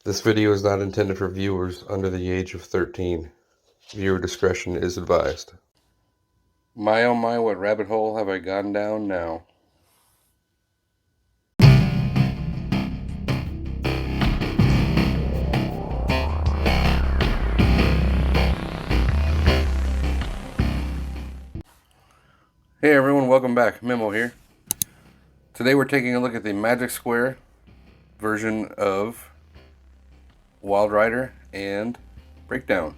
This video is not intended for viewers under the age of 13. Viewer discretion is advised. My oh my, what rabbit hole have I gone down now? Hey everyone, welcome back. Memo here. Today we're taking a look at the Magic Square version of Wildrider and Breakdown.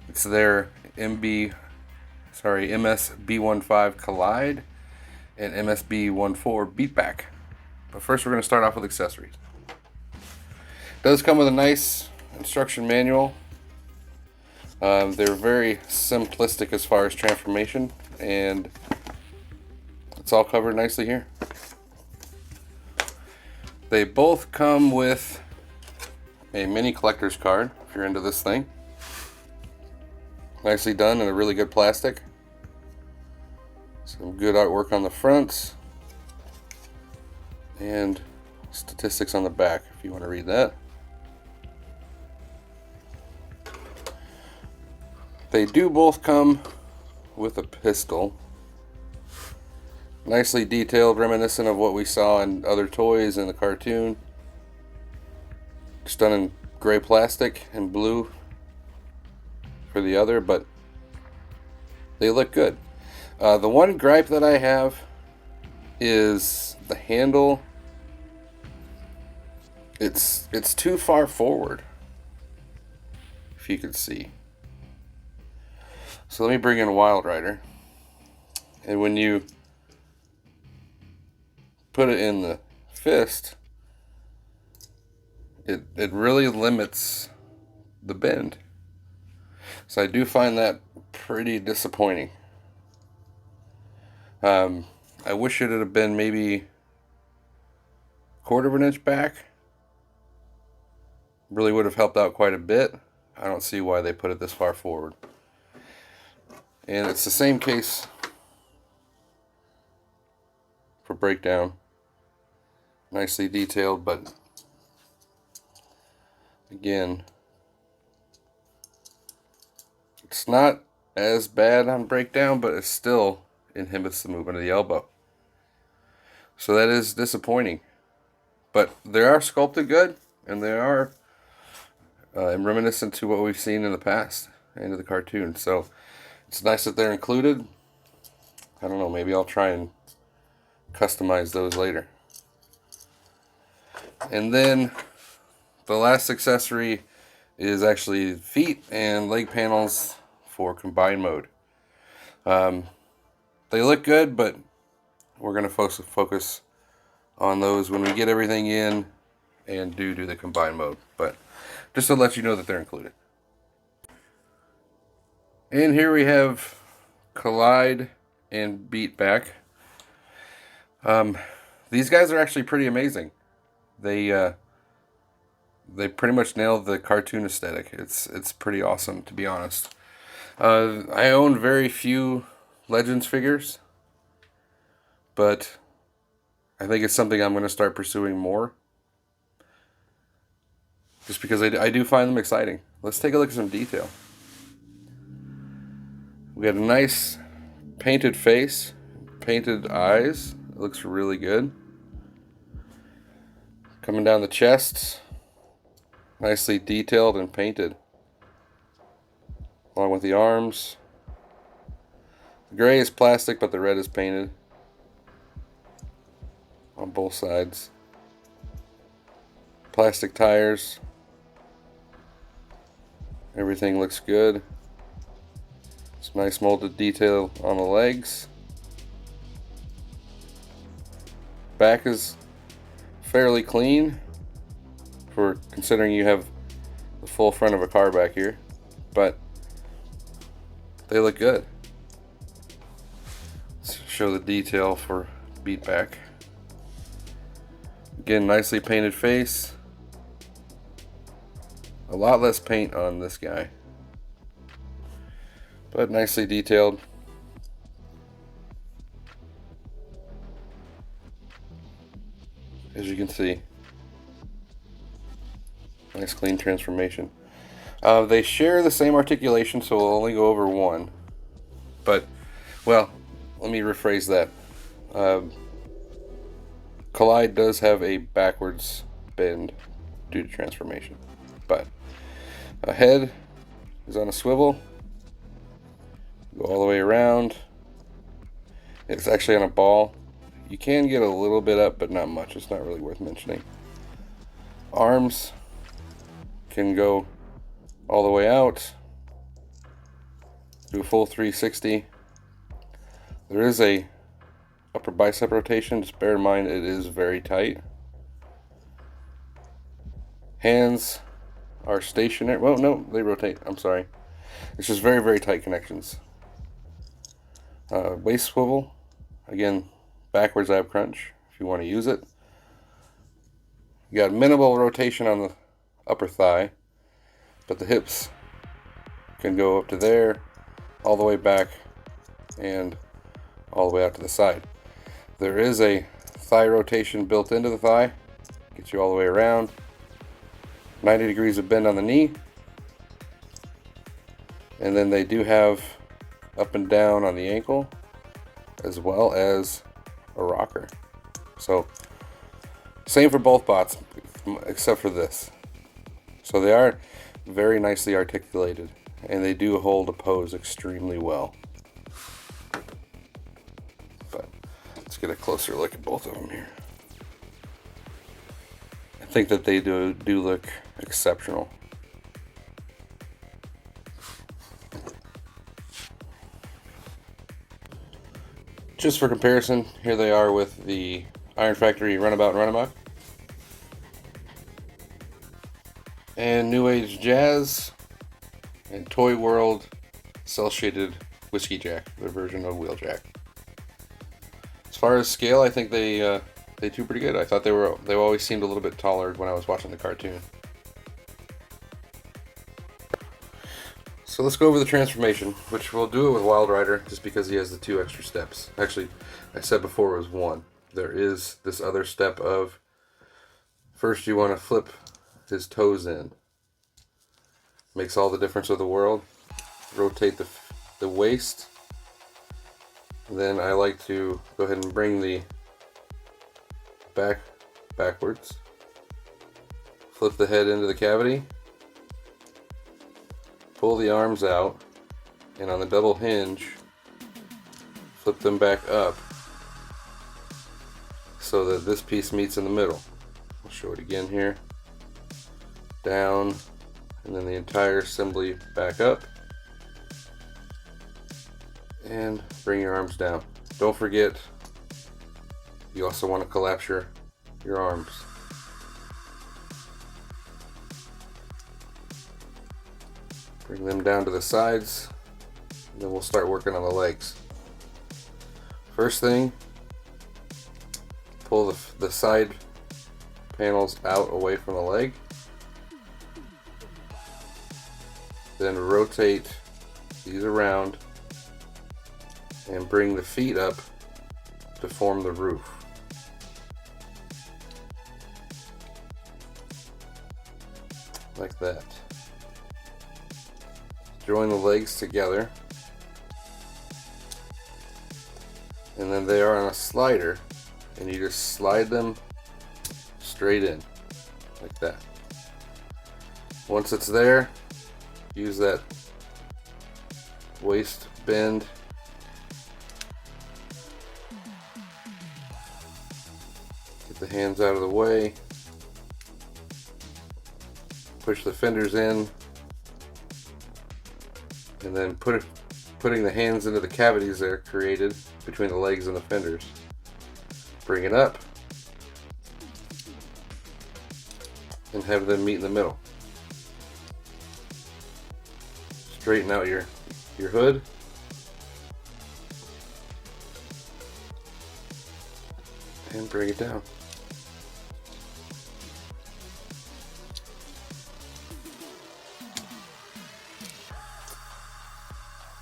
It's their MSB15 Collide and MSB14 Beatback. But first we're going to start off with accessories. It does come with a nice instruction manual. They're very simplistic as far as transformation, and it's all covered nicely here. They both come with a mini collector's card if you're into this thing. Nicely done in a really good plastic. Some good artwork on the fronts and statistics on the back if you want to read that. They do both come with a pistol. Nicely detailed, reminiscent of what we saw in other toys in the cartoon. Just done in gray plastic and blue for the other, but they look good. The one gripe that I have is the handle. It's too far forward, if you could see. So let me bring in Wildrider, and when you put it in the fist, it really limits the bend. So I do find that pretty disappointing. I wish it had been maybe a quarter of an inch back. Really would have helped out quite a bit. I don't see why they put it this far forward. And it's the same case for Breakdown. Nicely detailed, but again, it's not as bad on Breakdown, but it still inhibits the movement of the elbow. So that is disappointing. But they are sculpted good, and they are reminiscent to what we've seen in the past and in the cartoon. So it's nice that they're included. I don't know, maybe I'll try and customize those later. And then the last accessory is actually feet and leg panels for combined mode. They look good, but we're going to focus on those when we get everything in and do the combined mode. But just to let you know that they're included. And here we have Collide and Beatback. These guys are actually pretty amazing. They pretty much nailed the cartoon aesthetic. It's pretty awesome, to be honest. I own very few Legends figures, but I think it's something I'm going to start pursuing more, just because I do find them exciting. Let's take a look at some detail. We got a nice painted face, painted eyes. It looks really good. Coming down the chest, nicely detailed and painted. Along with the arms. The gray is plastic, but the red is painted on both sides. Plastic tires. Everything looks good. Some nice molded detail on the legs. Back is fairly clean for considering you have the full front of a car back here, but they look good. Let's show the detail for Beatback. Again, nicely painted face. A lot less paint on this guy, but nicely detailed. As you can see. Nice clean transformation. They share the same articulation, so we'll only go over one. But, well, let me rephrase that. Collide does have a backwards bend due to transformation. But a head is on a swivel. Go all the way around. It's actually on a ball. You can get a little bit up, but not much. It's not really worth mentioning. Arms can go all the way out. Do a full 360. There is a upper bicep rotation. Just bear in mind it is very tight. Hands are stationary. Well, no, they rotate. I'm sorry. It's just very, very tight connections. Waist swivel. Again, backwards ab crunch if you want to use it. You got minimal rotation on the upper thigh, but the hips can go up to there, all the way back, and all the way out to the side. There is a thigh rotation built into the thigh. Gets you all the way around. 90 degrees of bend on the knee. And then they do have up and down on the ankle, as well as a rocker. So same for both bots, except for this. So they are very nicely articulated, and they do hold a pose extremely well. But let's get a closer look at both of them here. I think that they do look exceptional. Just for comparison, here they are with the Iron Factory Runabout and Runamuck. And New Age Jazz and Toy World Cell Shaded Whiskey Jack, their version of Wheeljack. As far as scale, I think they do pretty good. I thought they always seemed a little bit taller when I was watching the cartoon. So let's go over the transformation, which we'll do it with Wildrider just because he has the 2 extra steps. Actually, I said before it was 1. There is this other step of, first you want to flip his toes in. Makes all the difference of the world. Rotate the waist. Then I like to go ahead and bring the backwards. Flip the head into the cavity. Pull the arms out, and on the double hinge, flip them back up so that this piece meets in the middle. I'll show it again here. Down, and then the entire assembly back up, and bring your arms down. Don't forget, you also want to collapse your arms. Bring them down to the sides, and then we'll start working on the legs. First thing, pull the side panels out away from the leg. Then rotate these around and bring the feet up to form the roof. Like that. Join the legs together, and then they are on a slider, and you just slide them straight in like that. Once it's there, use that waist bend get the hands out of the way, push the fenders in, and then putting the hands into the cavities that are created between the legs and the fenders. Bring it up and have them meet in the middle. Straighten out your hood. And bring it down.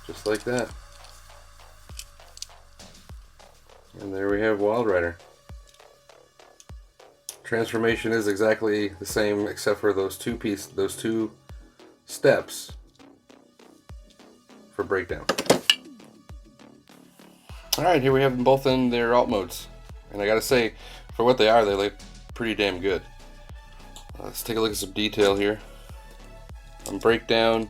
Just like that. And there we have Wildrider. Transformation is exactly the same except for those two steps for breakdown. Alright, here we have them both in their alt modes. And I gotta say, for what they are, they look pretty damn good. Let's take a look at some detail here. On breakdown,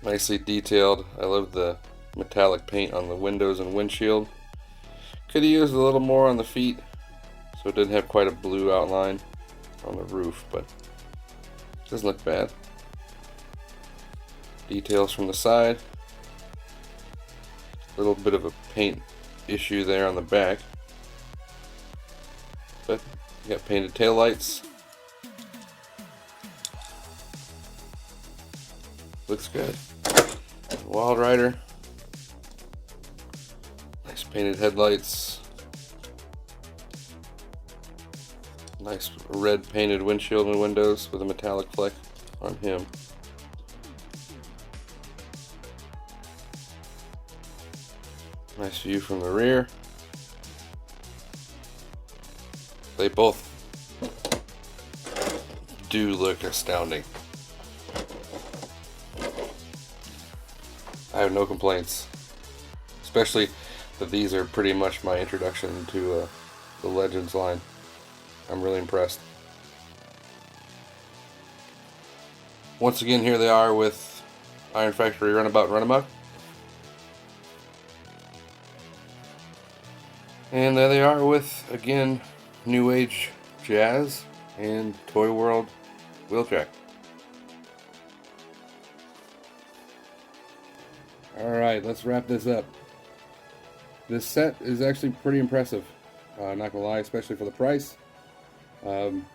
nicely detailed. I love the metallic paint on the windows and windshield. Could have used a little more on the feet, so it didn't have quite a blue outline on the roof, but it doesn't look bad. Details from the side. A little bit of a paint issue there on the back, but you got painted taillights. Looks good. Wildrider. Nice painted headlights. Nice red painted windshield and windows with a metallic fleck on him. Nice view from the rear. They both do look astounding. I have no complaints, especially that these are pretty much my introduction to the Legends line. I'm really impressed. Once again, here they are with Iron Factory Runabout Runabout. And there they are with, again, New Age Jazz and Toy World Wheeljack. Alright, let's wrap this up. This set is actually pretty impressive. Not gonna lie, especially for the price. I'm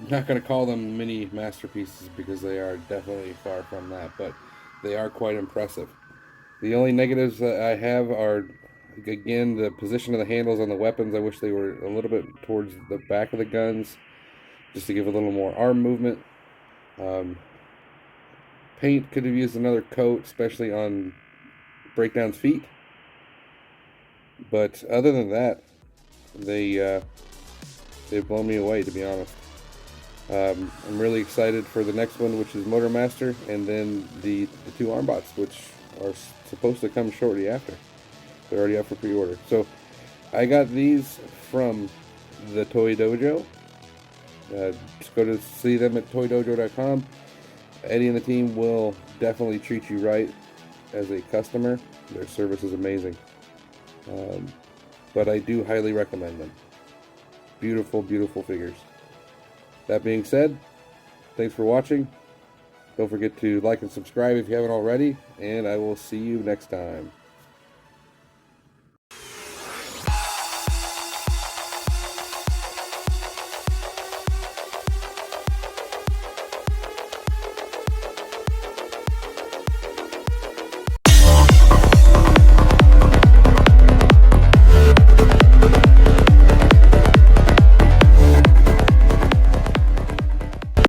not gonna call them mini masterpieces because they are definitely far from that, but they are quite impressive. The only negatives that I have are, again, the position of the handles on the weapons. I wish they were a little bit towards the back of the guns, just to give a little more arm movement. Paint could have used another coat, especially on Breakdown's feet. But other than that, they've blown me away, to be honest. I'm really excited for the next one, which is Motormaster, and then the two Armbots, which are supposed to come shortly after. They're already up for pre-order. So I got these from the Toy Dojo. Just go to see them at toydojo.com. Eddie and the team will definitely treat you right as a customer. Their service is amazing. But I do highly recommend them. Beautiful, beautiful figures. That being said, thanks for watching. Don't forget to like and subscribe if you haven't already, and I will see you next time.